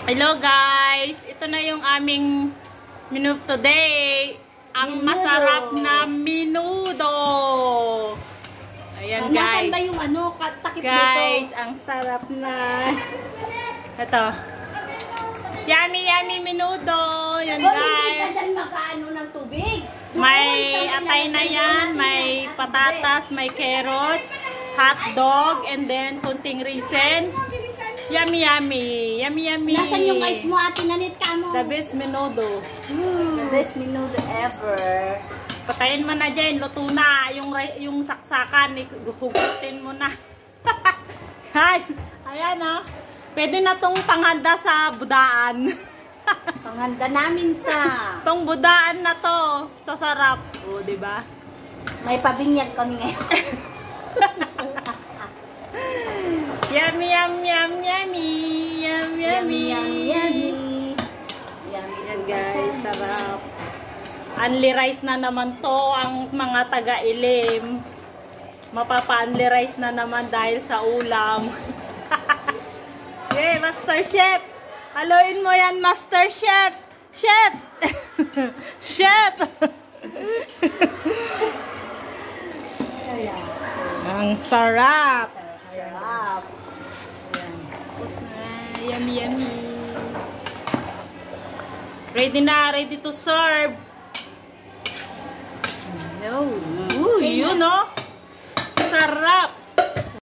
Hello guys! Ito na yung aming menu today. Ang masarap na menudo. Ayan guys. Nasaan ba yung takip guys, dito? ang sarap na. Ito. Yummy, yummy menudo. Yan guys. Hindi makaano ng tubig. May atay na yan. May patatas, may carrots, hot dog, and then kunting raisin. Yummy, yummy. Yummy, yummy. Nasaan yung ice mo, Ate Nanit ka mo? The best menudo. The best menudo ever. Patayin mo na dyan. Luto na. Yung saksakan. Hugutin mo na. Guys, ayan o. Pwede na tong panghanda sa budaan. Panghanda namin sa... Tong budaan na to. Sa sarap. O, diba? May pabinyag kami ngayon. Yummy, yum, yum, yummy. Yum, yummy. Yummy, yummy. Yummy yan guys. Sarap. Unli rice na naman to ang mga taga-ilim. Mapapa-unli rice na naman dahil sa ulam. Yay, Master Chef! Haluin mo yan, Master Chef! Chef! Chef! Ang sarap! Sarap. Tapos na. Yummy, yummy. Ready na, ready to serve. Yo. Yun, no? Sarap!